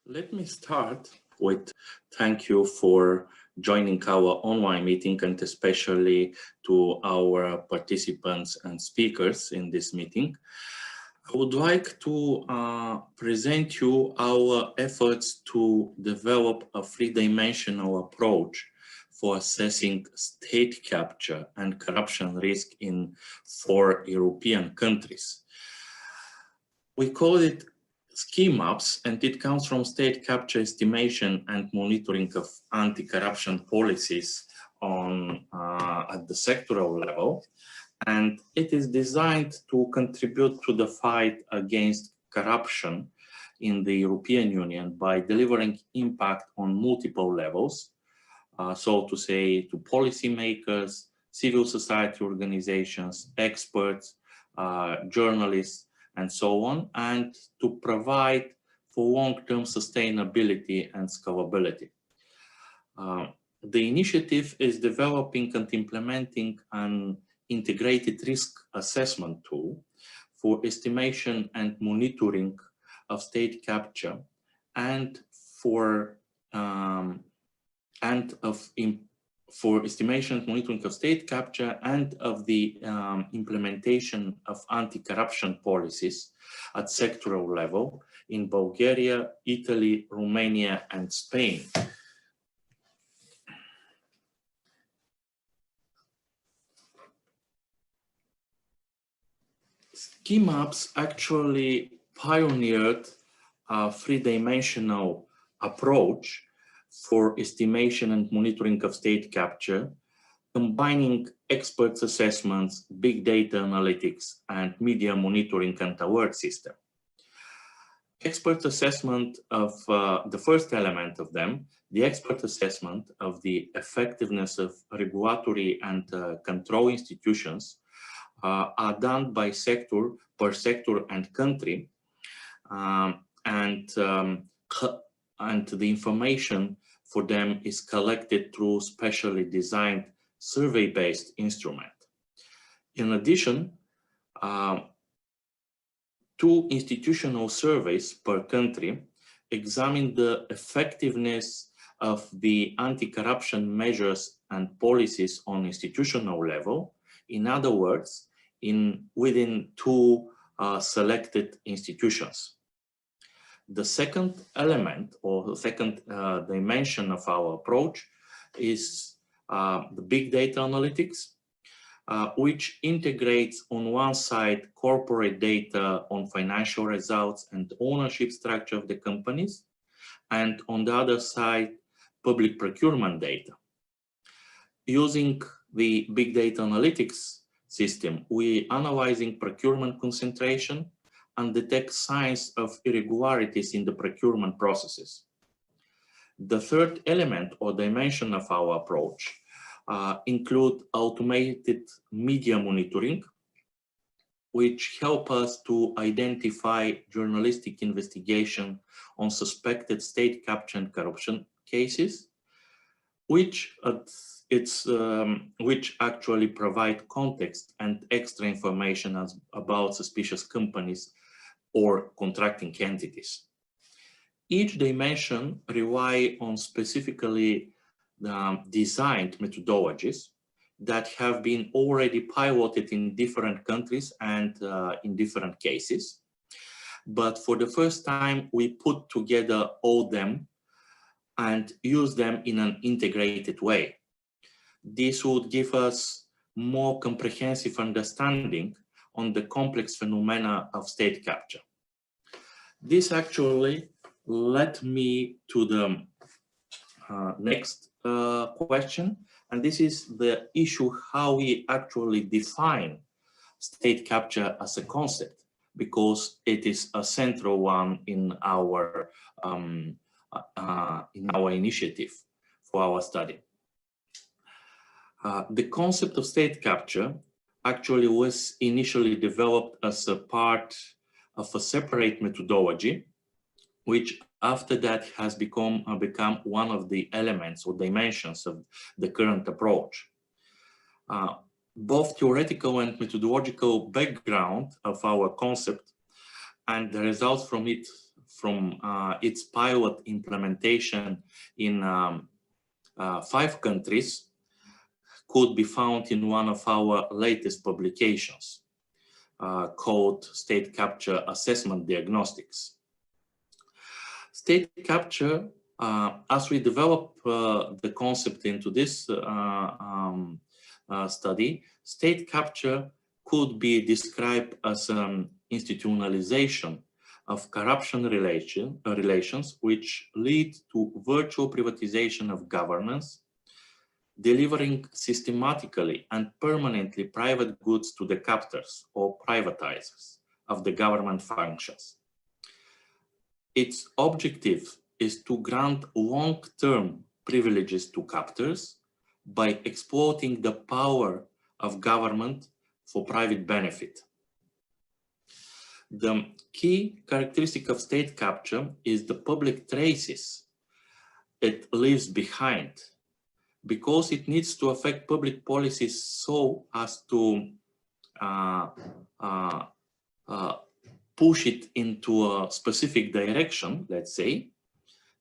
Let me start with thank you for joining our online meeting and especially to our participants and speakers in this meeting. I would like to present you our efforts to develop a three-dimensional approach for assessing state capture and corruption risk in 4 European countries. We call it ski maps, and it comes from state capture estimation and monitoring of anti-corruption policies at the sectoral level. And it is designed to contribute to the fight against corruption in the European Union by delivering impact on multiple levels, so to say to policymakers, civil society organizations, experts, journalists, and so on, and to provide for long-term sustainability and scalability. The initiative is developing and implementing an integrated risk assessment tool for estimation and monitoring of state capture and for estimation and monitoring of state capture and of the implementation of anti-corruption policies at sectoral level in Bulgaria, Italy, Romania, and Spain. Ski maps actually pioneered a three-dimensional approach for estimation and monitoring of state capture, combining experts' assessments, big data analytics, and media monitoring and alert system. Expert assessment of the first element of them, the expert assessment of the effectiveness of regulatory and control institutions are done by sector, per sector and country, and the information for them is collected through specially designed survey-based instrument. In addition, 2 institutional surveys per country examine the effectiveness of the anti-corruption measures and policies on institutional level. In other words, within 2 selected institutions. The second element or the second dimension of our approach is the big data analytics, which integrates on one side corporate data on financial results and ownership structure of the companies, and on the other side, public procurement data. Using the big data analytics system, we analyzing procurement concentration and detect signs of irregularities in the procurement processes. The third element or dimension of our approach include automated media monitoring, which help us to identify journalistic investigation on suspected state capture and corruption cases, which actually provide context and extra information about suspicious companies or contracting entities. Each dimension rely on specifically designed methodologies that have been already piloted in different countries and in different cases. But for the first time, we put together all them and use them in an integrated way. This would give us more comprehensive understanding on the complex phenomena of state capture. This actually led me to the next question, and this is the issue how we actually define state capture as a concept, because it is a central one in our initiative for our study. The concept of state capture actually was initially developed as a part of a separate methodology, which after that has become one of the elements or dimensions of the current approach. Both theoretical and methodological background of our concept and the results from it from its pilot implementation in 5 countries could be found in one of our latest publications called State Capture Assessment Diagnostics. State capture, as we develop the concept into this study, state capture could be described as an institutionalization of corruption relations which lead to virtual privatization of governance, delivering systematically and permanently private goods to the captors or privatizers of the government functions. Its objective is to grant long-term privileges to captors by exploiting the power of government for private benefit. The key characteristic of state capture is the public traces it leaves behind, because it needs to affect public policies so as to push it into a specific direction, let's say.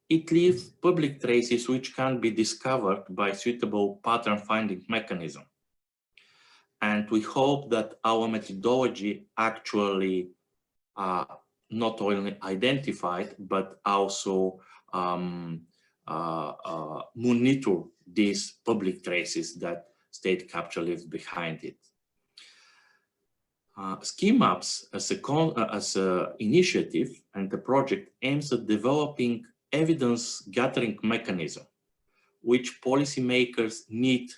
It leaves public traces which can be discovered by suitable pattern finding mechanism. And we hope that our methodology actually not only identified, but also monitor these public traces that state capture leaves behind it. Ski Maps as an initiative and the project aims at developing evidence gathering mechanism which policymakers need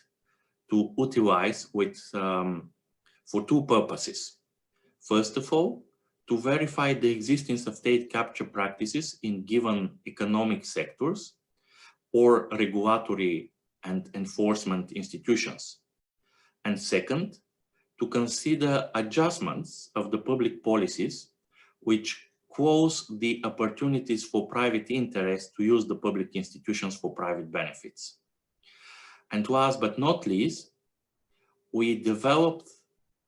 to utilize for 2 purposes. First of all, to verify the existence of state capture practices in given economic sectors or regulatory and enforcement institutions. And second, to consider adjustments of the public policies which close the opportunities for private interests to use the public institutions for private benefits. And last but not least, we developed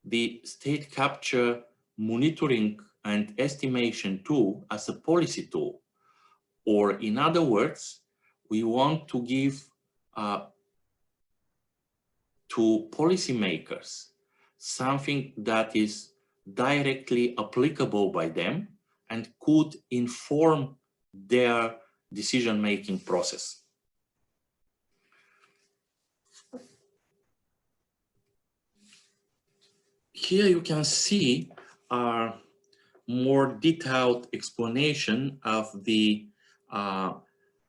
the state capture monitoring and estimation tool as a policy tool. Or in other words, we want to give to policymakers something that is directly applicable by them and could inform their decision-making process. Here you can see a more detailed explanation of the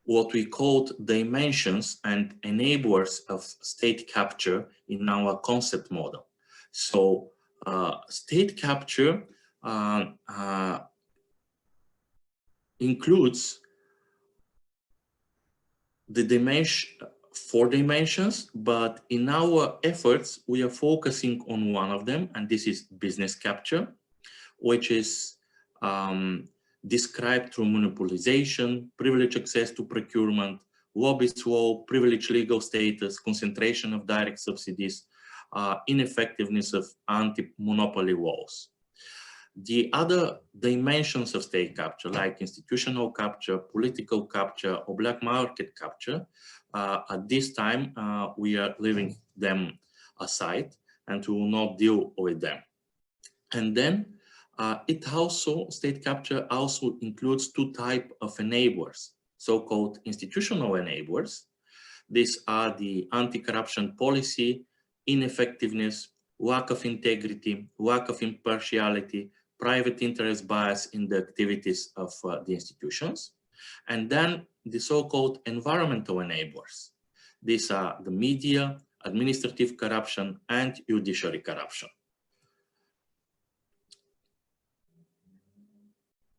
what we called dimensions and enablers of state capture in our concept model. So state capture includes the 4 dimensions, but in our efforts, we are focusing on one of them, and this is business capture, which is described through monopolization, privileged access to procurement, lobbyist law, privileged legal status, concentration of direct subsidies, ineffectiveness of anti-monopoly laws. The other dimensions of state capture, like institutional capture, political capture, or black market capture, at this time, we are leaving them aside and we will not deal with them. And then state capture also includes 2 types of enablers, so-called institutional enablers. These are the anti-corruption policy, ineffectiveness, lack of integrity, lack of impartiality, private interest bias in the activities of the institutions. And then the so-called environmental enablers. These are the media, administrative corruption, and judiciary corruption.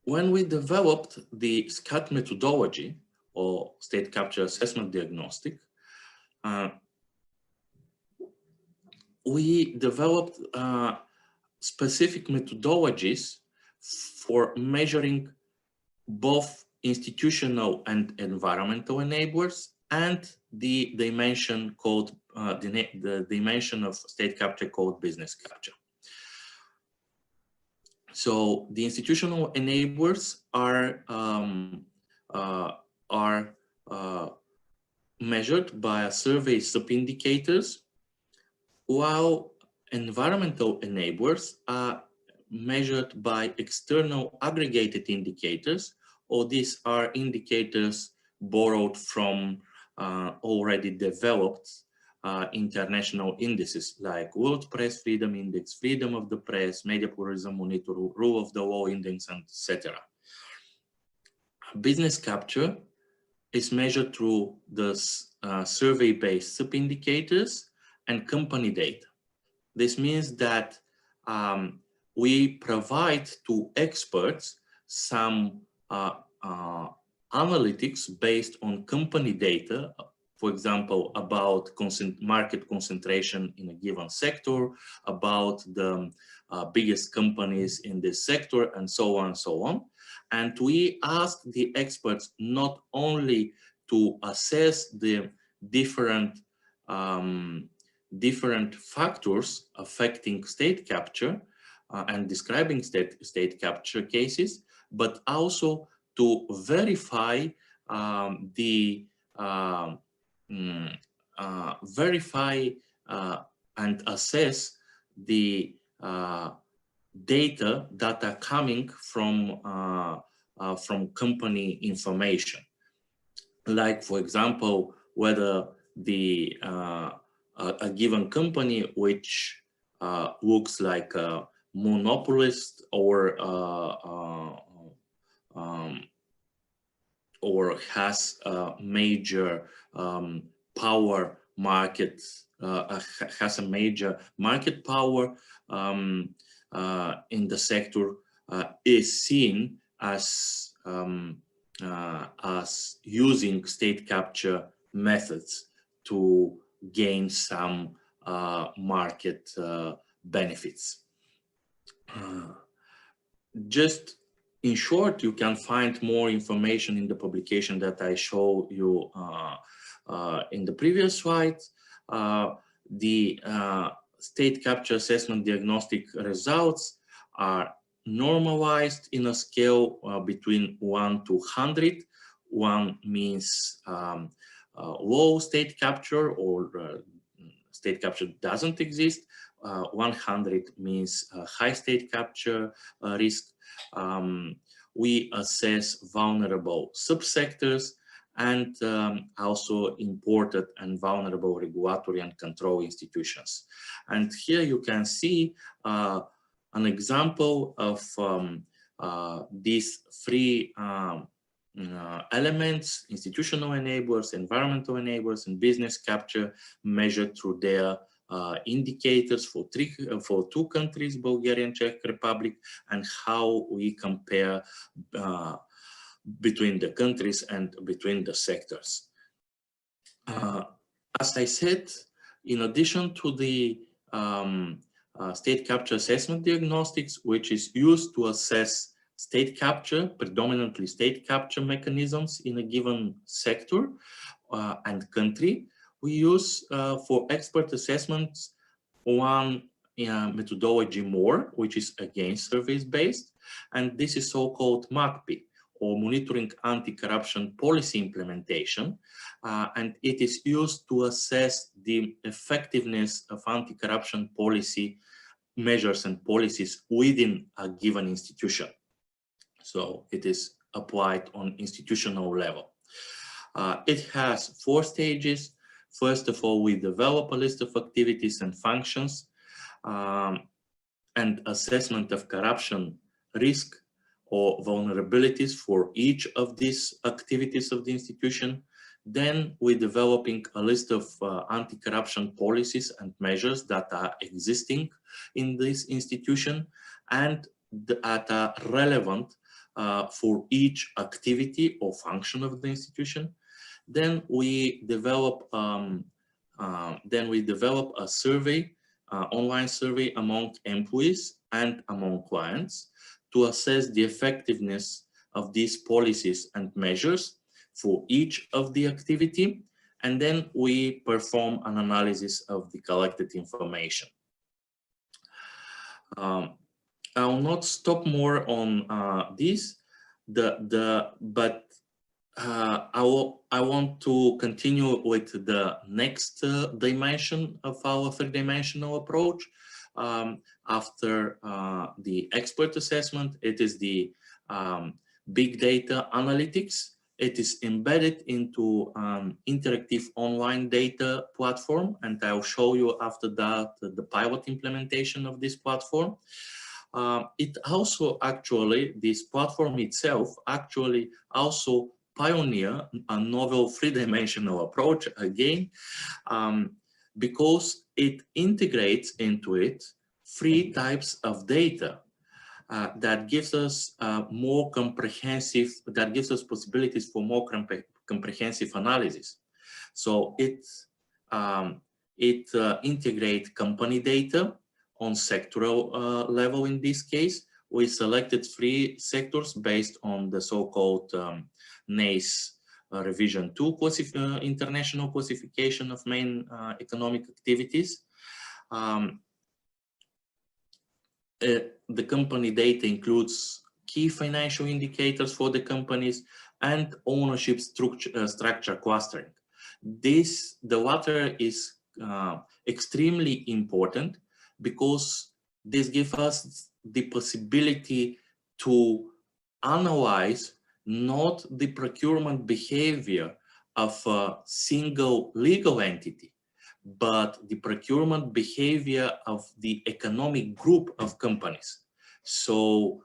When we developed the SCAT methodology, or State Capture Assessment Diagnostic, we developed specific methodologies for measuring both institutional and environmental enablers and the dimension called the dimension of state capture called business capture. So the institutional enablers are uh, measured by a survey sub-indicators, while environmental enablers are measured by external aggregated indicators, or these are indicators borrowed from already developed international indices like World Press Freedom Index, Freedom of the Press, Media Pluralism Monitor, Rule of the Law Index, and etc. Business capture is measured through the survey-based sub-indicators and company data. This means that we provide to experts some analytics based on company data, for example, about market concentration in a given sector, about the biggest companies in this sector, and so on and so on. And we ask the experts not only to assess the different different factors affecting state capture and describing state capture cases, but also to verify verify and assess the data that are coming from company information. Like, for example, whether the a given company which looks like a monopolist or has a major power market, has a major market power in the sector, is seen as using state capture methods to gain some market benefits. Just in short, you can find more information in the publication that I show you in the previous slides. The state capture assessment diagnostic results are normalized in a scale between 1 to 100. 1 means low state capture, or state capture doesn't exist. 100 means high state capture risk. We assess vulnerable subsectors and also important and vulnerable regulatory and control institutions. And here you can see an example of these three elements: institutional enablers, environmental enablers, and business capture, measured through their indicators for two countries, Bulgaria and Czech Republic, and how we compare between the countries and between the sectors. As I said, in addition to the state capture assessment diagnostics, which is used to assess state capture, predominantly state capture mechanisms in a given sector and country, we use for expert assessments one methodology more, which is again surveys-based, and this is so-called MACPI, or Monitoring Anti-Corruption Policy Implementation, and it is used to assess the effectiveness of anti-corruption policy measures and policies within a given institution. So it is applied on institutional level. It has 4 stages. First of all, we develop a list of activities and functions and assessment of corruption risk or vulnerabilities for each of these activities of the institution. Then we're developing a list of anti-corruption policies and measures that are existing in this institution and that are relevant for each activity or function of the institution. Then we develop a survey, online survey among employees and among clients to assess the effectiveness of these policies and measures for each of the activity. And then we perform an analysis of the collected information. I will not stop more on this. But I want to continue with the next dimension of our three-dimensional approach. After the expert assessment, it is the big data analytics. It is embedded into an interactive online data platform, and I'll show you after that the pilot implementation of this platform. It also actually, this platform itself actually also pioneer a novel three-dimensional approach again, because it integrates into it three types of data that gives us more comprehensive, that gives us possibilities for more comprehensive analysis. So it integrates company data on sectoral level. In this case, we selected 3 sectors based on the so-called NACE revision 2 international classification of main economic activities. The company data includes key financial indicators for the companies and ownership structure clustering. The latter is extremely important because this gives us the possibility to analyze not the procurement behavior of a single legal entity, but the procurement behavior of the economic group of companies. So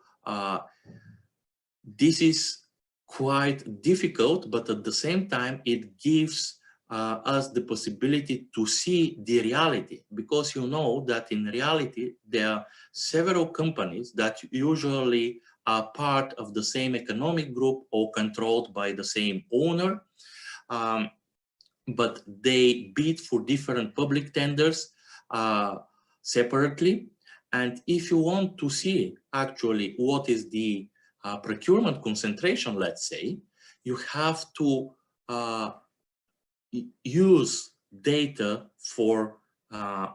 this is quite difficult, but at the same time, it gives us the possibility to see the reality, because you know that in reality, there are several companies that usually are part of the same economic group or controlled by the same owner. But they bid for different public tenders separately. And if you want to see actually what is the procurement concentration, let's say, you have to use data for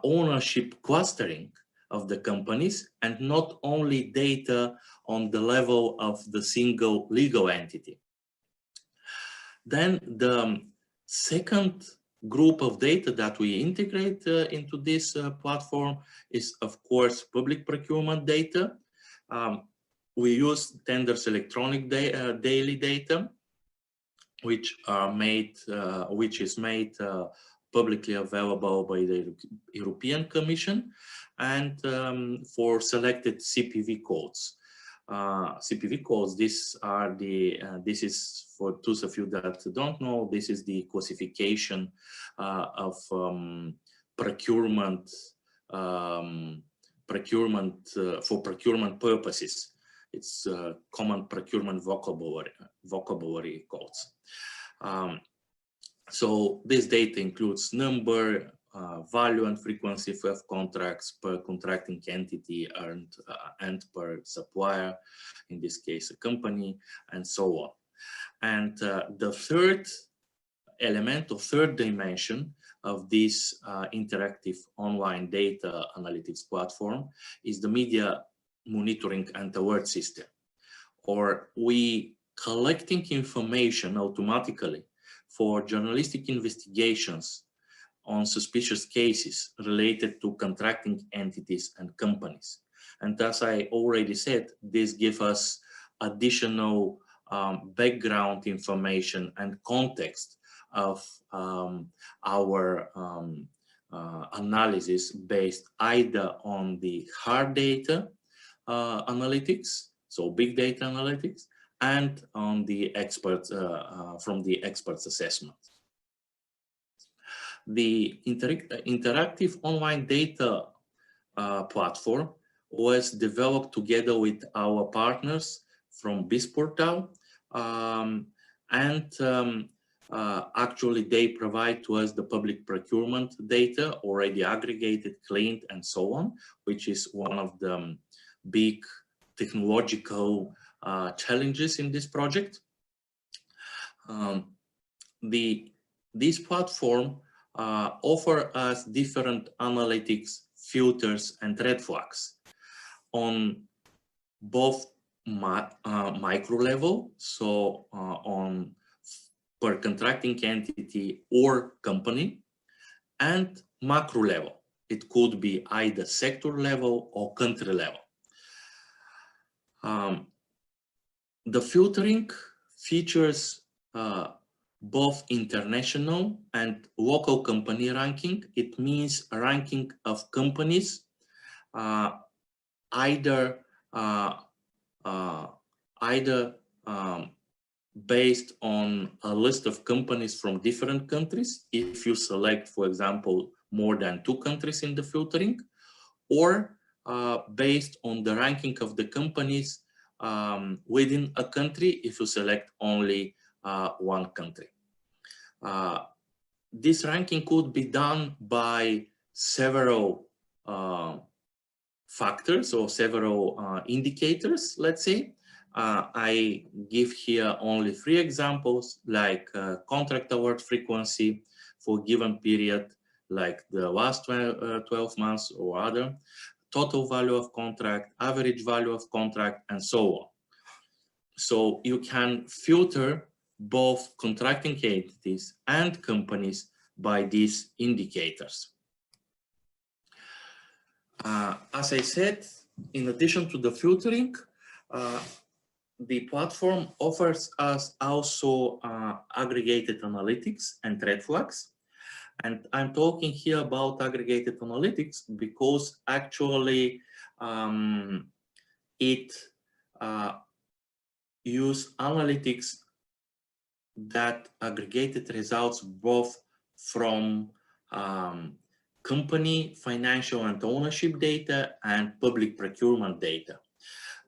ownership clustering of the companies and not only data on the level of the single legal entity. Then the second group of data that we integrate into this platform is, of course, public procurement data. We use tenders electronic daily data, which is made publicly available by the European Commission, and for selected CPV codes. CPV codes, this is for those of you that don't know, this is the classification of procurement for procurement purposes. It's common procurement vocabulary codes. So this data includes number, value and frequency of contracts per contracting entity and per supplier, in this case a company, and so on. And the third element or third dimension of this interactive online data analytics platform is the media monitoring and alert system, or we collecting information automatically for journalistic investigations on suspicious cases related to contracting entities and companies. And as I already said, this gives us additional background information and context of our analysis based either on the hard data analytics, so big data analytics, and on the experts from the experts assessment. The interactive online data platform was developed together with our partners from BizPortal, actually they provide to us the public procurement data already aggregated, cleaned, and so on, which is one of the big technological challenges in this project. This platform offer us different analytics, filters, and red flags on both micro level, so on per contracting entity or company, and macro level. It could be either sector level or country level. The filtering features both international and local company ranking. It means a ranking of companies either based on a list of companies from different countries, if you select, for example, more than 2 countries in the filtering, or based on the ranking of the companies within a country, if you select only 1 country. This ranking could be done by several factors or several indicators, let's say. I give here only 3 examples, like contract award frequency for a given period, like the last 12 months or other, total value of contract, average value of contract, and so on. So you can filter both contracting entities and companies by these indicators. As I said, in addition to the filtering, the platform offers us also aggregated analytics and red flags. And I'm talking here about aggregated analytics because actually it uses analytics that aggregated results both from company financial and ownership data and public procurement data.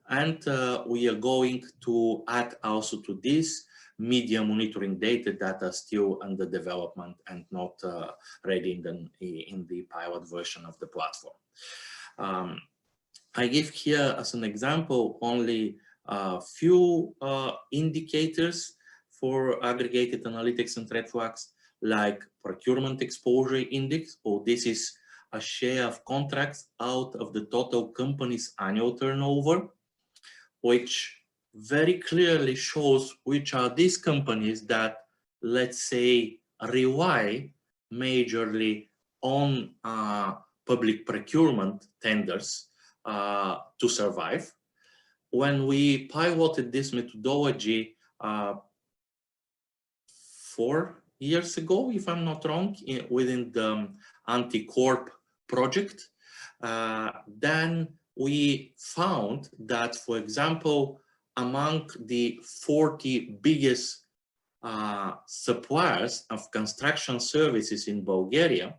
And we are going to add also to this media monitoring data that are still under development and not ready in the pilot version of the platform. I give here as an example only a few indicators for aggregated analytics and red flags, like procurement exposure index, or this is a share of contracts out of the total company's annual turnover, which very clearly shows which are these companies that, let's say, rely majorly on public procurement tenders to survive. When we piloted this methodology 4 years ago, if I'm not wrong, within the Anti-Corp project, then we found that, for example, among the 40 biggest suppliers of construction services in Bulgaria,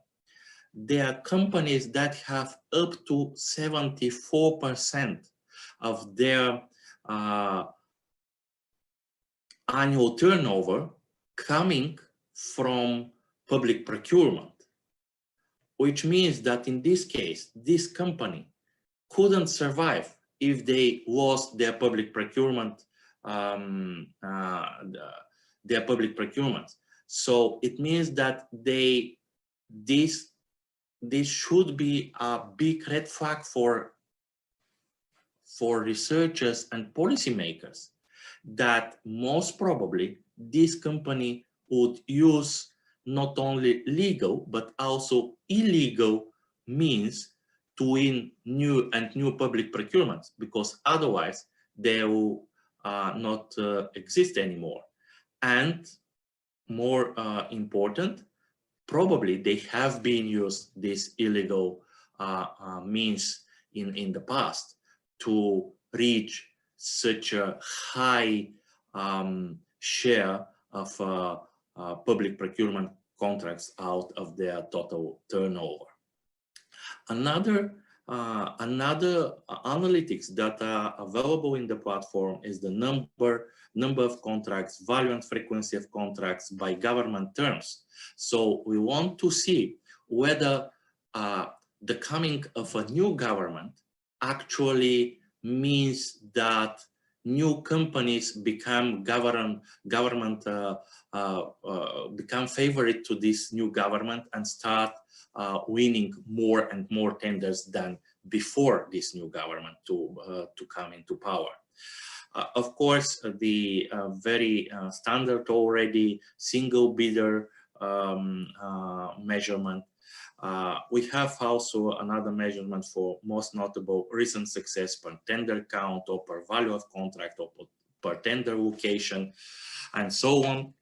there are companies that have up to 74% of their annual turnover coming from public procurement, which means that in this case, this company couldn't survive if they lost their public procurement, So it means that this should be a big red flag for researchers and policymakers, that most probably this company would use not only legal but also illegal means to win new public procurements, because otherwise they will not exist anymore. And more important, probably they have been used this illegal means in the past to reach such a high share of public procurement contracts out of their total turnover. Another analytics that are available in the platform is the number of contracts, value and frequency of contracts by government terms. So we want to see whether the coming of a new government actually means that new companies become become favorite to this new government and start winning more and more tenders than before this new government to come into power. Of course, the very standard already single bidder measurement. We have also another measurement for most notable recent success per tender count or per value of contract or per tender location and so on.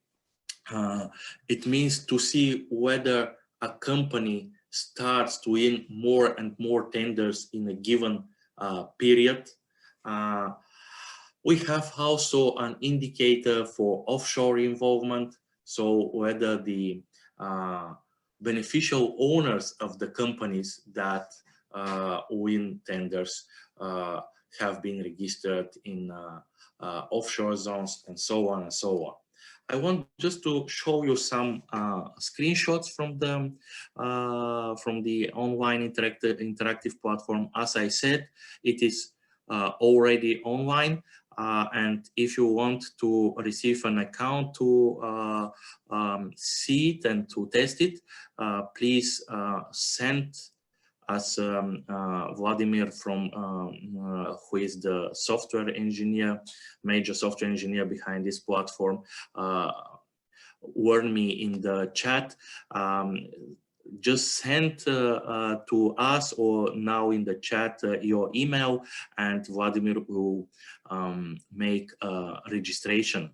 It means to see whether a company starts to win more and more tenders in a given period. We have also an indicator for offshore involvement, so whether the beneficial owners of the companies that win tenders have been registered in offshore zones and so on and so on. I want just to show you some screenshots from the online interactive platform. As I said, it is already online, and if you want to receive an account to see it and to test it, please send us Vladimir from who is the software engineer, major software engineer behind this platform, warn me in the chat. Just send to us or now in the chat your email, and Vladimir will make a registration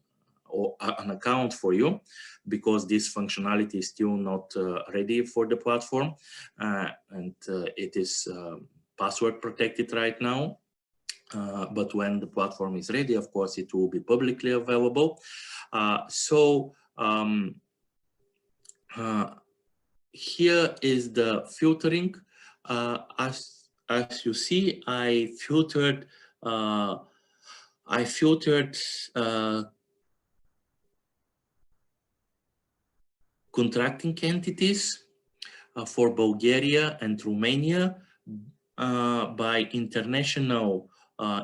or an account for you, because this functionality is still not ready for the platform, and it is password protected right now. But when the platform is ready, of course, it will be publicly available. Here is the filtering. As you see, I filtered contracting entities for Bulgaria and Romania by international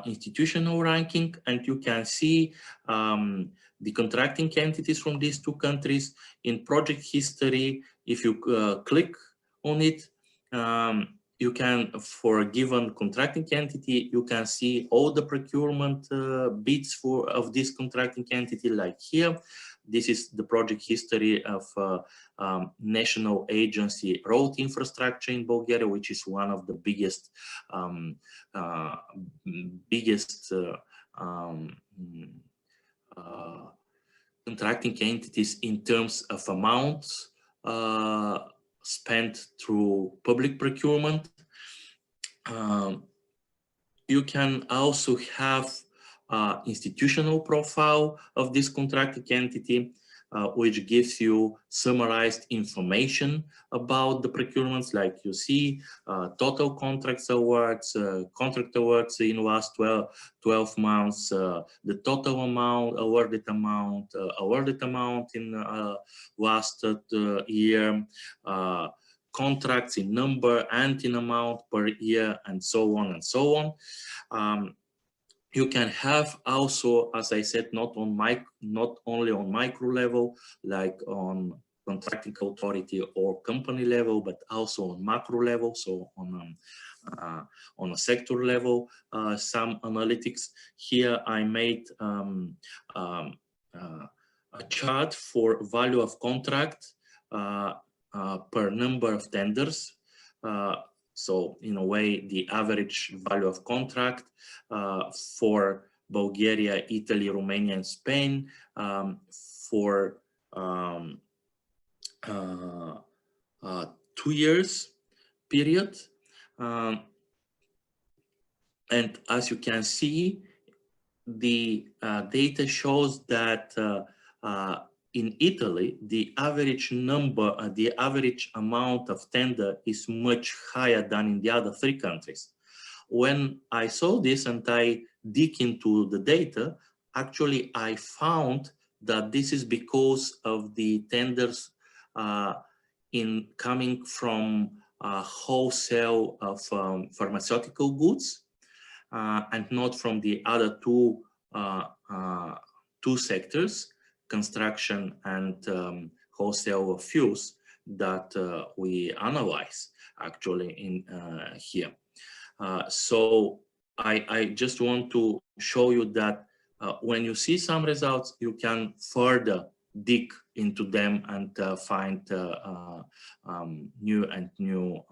institutional ranking, and you can see the contracting entities from these two countries in project history. If you click on it, you can, for a given contracting entity, you can see all the procurement bids of this contracting entity, like here. This is the project history of National Agency Road Infrastructure in Bulgaria, which is one of the biggest contracting entities in terms of amounts spent through public procurement. You can also have institutional profile of this contracting entity, which gives you summarized information about the procurements, like you see total contracts awards, contract awards in last 12 months, the total amount, awarded amount in last year, contracts in number and in amount per year, and so on and so on. You can have also, as I said, not only on micro level, like on contracting authority or company level, but also on macro level, so on a sector level, some analytics. Here I made a chart for value of contract per number of tenders. So in a way, the average value of contract for Bulgaria, Italy, Romania, and Spain for 2 years period. And as you can see, the data shows that in Italy, the average amount of tender is much higher than in the other 3 countries. When I saw this and I dig into the data, actually I found that this is because of the tenders coming from wholesale of pharmaceutical goods and not from the other two sectors, construction and wholesale of fuels, that we analyze actually in here. So I just want to show you that when you see some results, you can further dig into them and find new and new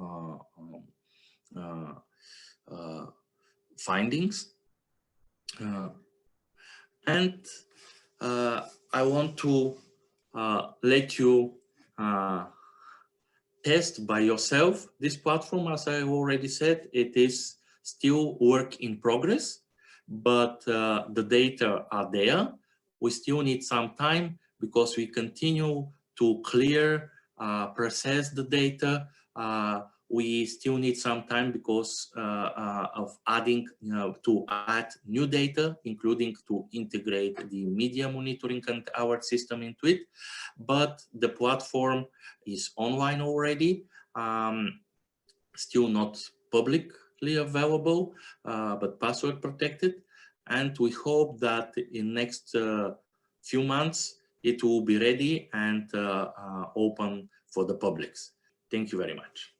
findings. And I want to let you test by yourself this platform. As I already said, it is still work in progress, but the data are there. We still need some time because we continue to clear, process the data. We still need some time because of adding, to add new data, including to integrate the media monitoring and our system into it. But the platform is online already, still not publicly available, but password protected. And we hope that in next few months, it will be ready and open for the publics. Thank you very much.